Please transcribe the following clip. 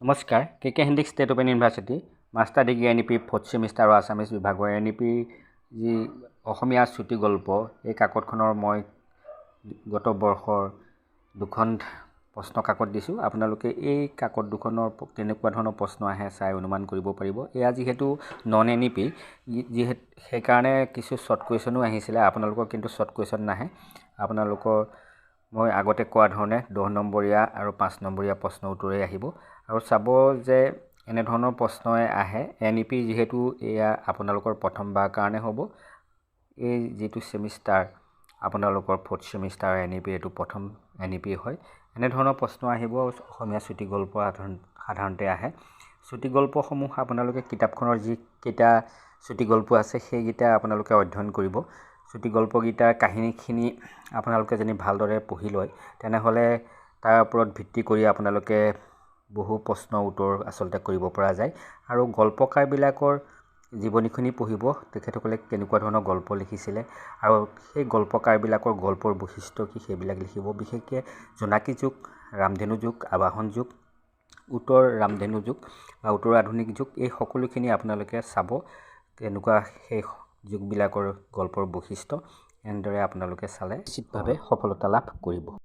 নমস্কাৰ, কে হিন্দী state open university master degree NEP 4th semester আৰু আছামিজ বিভাগৰ NEP যি অসমীয়া চুটি গল্প এই কাকতখনৰ মই গত বৰ্ষৰ দুখন প্ৰশ্ন কাকত দিছোঁ। আপোনালোকে এই কাকত দুখনৰ কেনেকুৱা ধৰণৰ প্ৰশ্ন আহে চাই অনুমান কৰিব পাৰিব। এয়া যিহেতু নন NEP যিহেতু সেইকাৰণে কিছু শ্বৰ্ট কুৱেশ্যনো আহিছিলে, আপোনালোকৰ কিন্তু শ্বৰ্ট কুৱেশ্যন নাহে। আপোনালোকৰ মই আগতে কোৱা ধৰণে 10 নম্বৰীয়া আৰু 5 নম্বৰীয়া প্ৰশ্ন উত্তৰেই আহিব। আৰু চাব যে এনেধৰণৰ প্ৰশ্নই আহে। NEP যিহেতু এয়া আপোনালোকৰ প্ৰথমবাৰ কাৰণে হ'ব। এই যিটো চেমিষ্টাৰ আপোনালোকৰ 4th চেমিষ্টাৰ NEP এইটো প্ৰথম NEP হয়। এনেধৰণৰ প্ৰশ্ন আহিব। অসমীয়া চুটি গল্প সাধাৰণতে আহে। চুটি গল্পসমূহ আপোনালোকে কিতাপখনৰ যিকেইটা চুটি গল্প আছে সেইকেইটা আপোনালোকে অধ্যয়ন কৰিব। চুটি গল্পকেইটাৰ কাহিনীখিনি আপোনালোকে যদি ভালদৰে পঢ়ি লয় তেনেহ'লে তাৰ ওপৰত ভিত্তি কৰি আপোনালোকে বহু প্ৰশ্ন উত্তৰ আচলতে কৰিব পৰা যায়। আৰু গল্পকাৰবিলাকৰ জীৱনীখিনি পঢ়িব, তেখেতসকলে কেনেকুৱা ধৰণৰ গল্প লিখিছিলে আৰু সেই গল্পকাৰবিলাকৰ গল্পৰ বৈশিষ্ট্য কি সেইবিলাক লিখিব। বিশেষকৈ জোনাকী যুগ, ৰামধেনু যুগ, আবাহন যুগ, উত্তৰ ৰামধেনু যুগ বা উত্তৰ আধুনিক যুগ, এই সকলোখিনি আপোনালোকে চাব কেনেকুৱা সেই যুগবিলাকৰ গল্পৰ বৈশিষ্ট্য। এনেদৰে আপোনালোকে চালে নিশ্চিতভাৱে সফলতা লাভ কৰিব।